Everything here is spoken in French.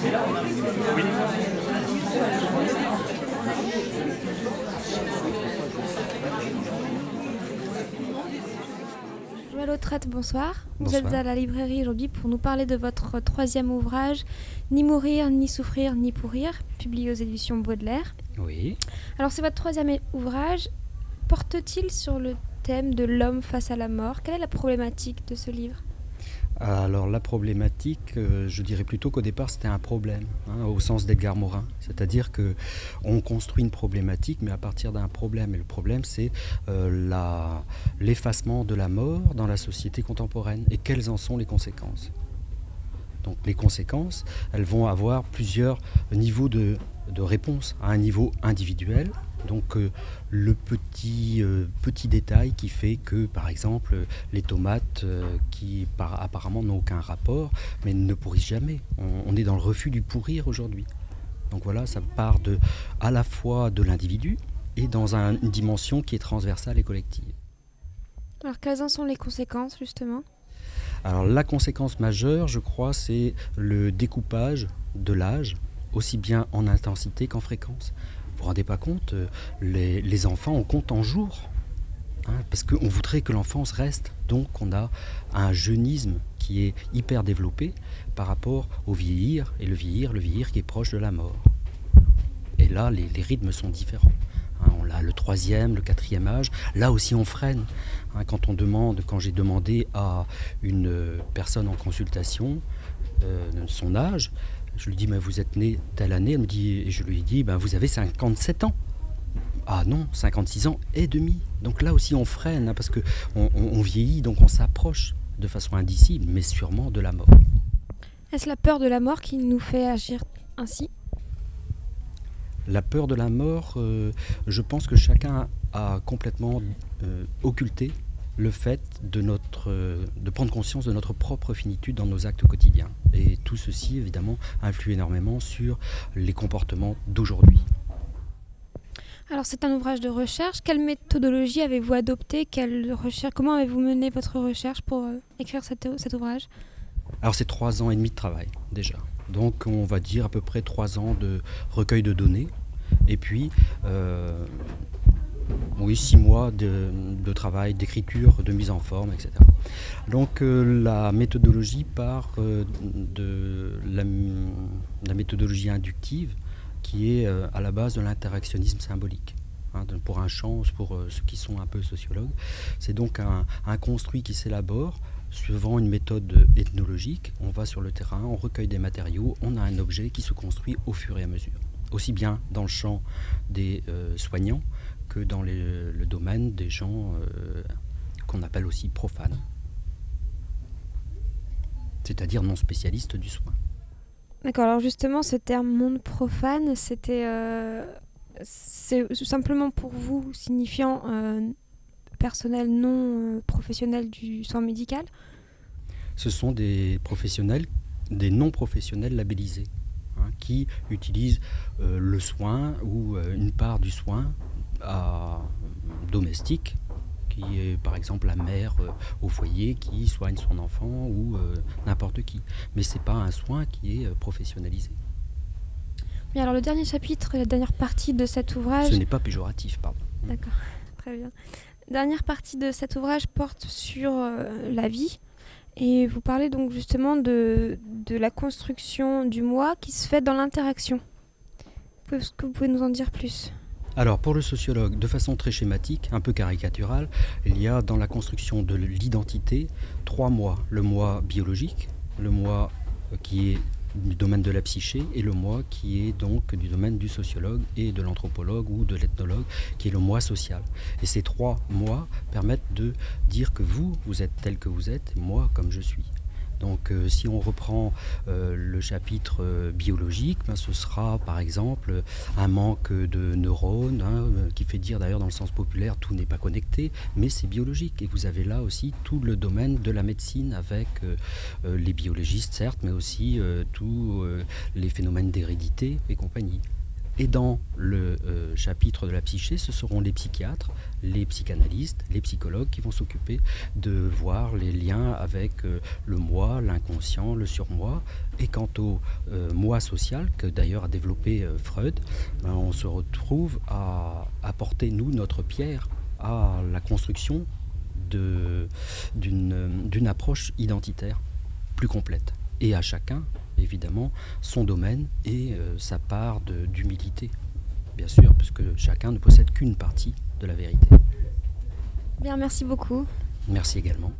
Joël Autrette, bonsoir. Vous Bonsoir. êtes à la librairie aujourd'hui pour nous parler de votre troisième ouvrage, Ni mourir, ni souffrir, ni pourrir, publié aux éditions Baudelaire. Oui. Alors c'est votre troisième ouvrage. Porte-t-il sur le thème de l'homme face à la mort? Quelle est la problématique de ce livre? Alors la problématique, je dirais plutôt qu'au départ c'était un problème, au sens d'Edgar Morin. C'est-à-dire qu'on construit une problématique, mais à partir d'un problème. Et le problème c'est l'effacement de la mort dans la société contemporaine. Et quelles en sont les conséquences? Donc les conséquences, elles vont avoir plusieurs niveaux de réponse. À un niveau individuel, donc le petit détail qui fait que, par exemple, les tomates qui apparemment n'ont aucun rapport, mais ne pourrissent jamais. On est dans le refus du pourrir aujourd'hui. Donc voilà, ça part à la fois de l'individu et dans une dimension qui est transversale et collective. Alors quelles en sont les conséquences justement? Alors la conséquence majeure, je crois, c'est le découpage de l'âge, aussi bien en intensité qu'en fréquence. Vous vous rendez pas compte, les enfants, on compte en jours, parce qu'on voudrait que l'enfance reste. Donc on a un jeunisme qui est hyper développé par rapport au vieillir, et le vieillir qui est proche de la mort. Et là, les rythmes sont différents. On a le troisième, le quatrième âge. Là aussi, on freine. Quand j'ai demandé à une personne en consultation son âge, je lui dis, mais vous êtes né telle année, elle me dit, et je lui ai dit, vous avez 57 ans. Ah non, 56 ans et demi. Donc là aussi, on freine, parce qu'on vieillit, donc on s'approche de façon indicible, mais sûrement de la mort. Est-ce la peur de la mort qui nous fait agir ainsi? La peur de la mort, je pense que chacun a complètement occulté le fait de prendre conscience de notre propre finitude dans nos actes quotidiens. Et tout ceci, évidemment, influe énormément sur les comportements d'aujourd'hui. Alors c'est un ouvrage de recherche. Quelle méthodologie avez-vous adoptée? Comment avez-vous mené votre recherche pour écrire cet ouvrage? Alors c'est 3 ans et demi de travail déjà. Donc on va dire à peu près 3 ans de recueil de données. Et puis 6 mois de travail, d'écriture, de mise en forme, etc. Donc la méthodologie part de la méthodologie inductive qui est à la base de l'interactionnisme symbolique. Pour un champ, pour ceux qui sont un peu sociologues, c'est donc un construit qui s'élabore suivant une méthode ethnologique. On va sur le terrain, on recueille des matériaux, on a un objet qui se construit au fur et à mesure. Aussi bien dans le champ des soignants que dans le domaine des gens qu'on appelle aussi profanes, c'est-à-dire non spécialistes du soin. D'accord, alors justement ce terme monde profane, c'est simplement pour vous signifiant personnel non professionnel du soin médical? Ce sont des professionnels, des non-professionnels labellisés, qui utilisent le soin ou une part du soin domestique, qui est par exemple la mère au foyer qui soigne son enfant ou n'importe qui. Mais ce n'est pas un soin qui est professionnalisé. Mais alors le dernier chapitre, la dernière partie de cet ouvrage... Ce n'est pas péjoratif, pardon. D'accord, très bien. La dernière partie de cet ouvrage porte sur la vie. Et vous parlez donc justement de la construction du moi qui se fait dans l'interaction. Est-ce que vous pouvez nous en dire plus ? Alors pour le sociologue, de façon très schématique, un peu caricaturale, il y a dans la construction de l'identité 3 mois. Le moi biologique, le moi qui est du domaine de la psyché et le moi qui est donc du domaine du sociologue et de l'anthropologue ou de l'ethnologue qui est le moi social. Et ces 3 mois permettent de dire que vous êtes tel que vous êtes, et moi comme je suis. Donc si on reprend le chapitre biologique, ce sera par exemple un manque de neurones, qui fait dire d'ailleurs dans le sens populaire tout n'est pas connecté, mais c'est biologique. Et vous avez là aussi tout le domaine de la médecine avec les biologistes certes, mais aussi tous les phénomènes d'hérédité et compagnie. Et dans le chapitre de la psyché, ce seront les psychiatres, les psychanalystes, les psychologues qui vont s'occuper de voir les liens avec le moi, l'inconscient, le surmoi. Et quant au moi social, que d'ailleurs a développé Freud, on se retrouve à apporter, nous, notre pierre à la construction d'une approche identitaire plus complète. Et à chacun, évidemment, son domaine et sa part d'humilité, bien sûr, puisque chacun ne possède qu'une partie de la vérité. Bien, merci beaucoup. Merci également.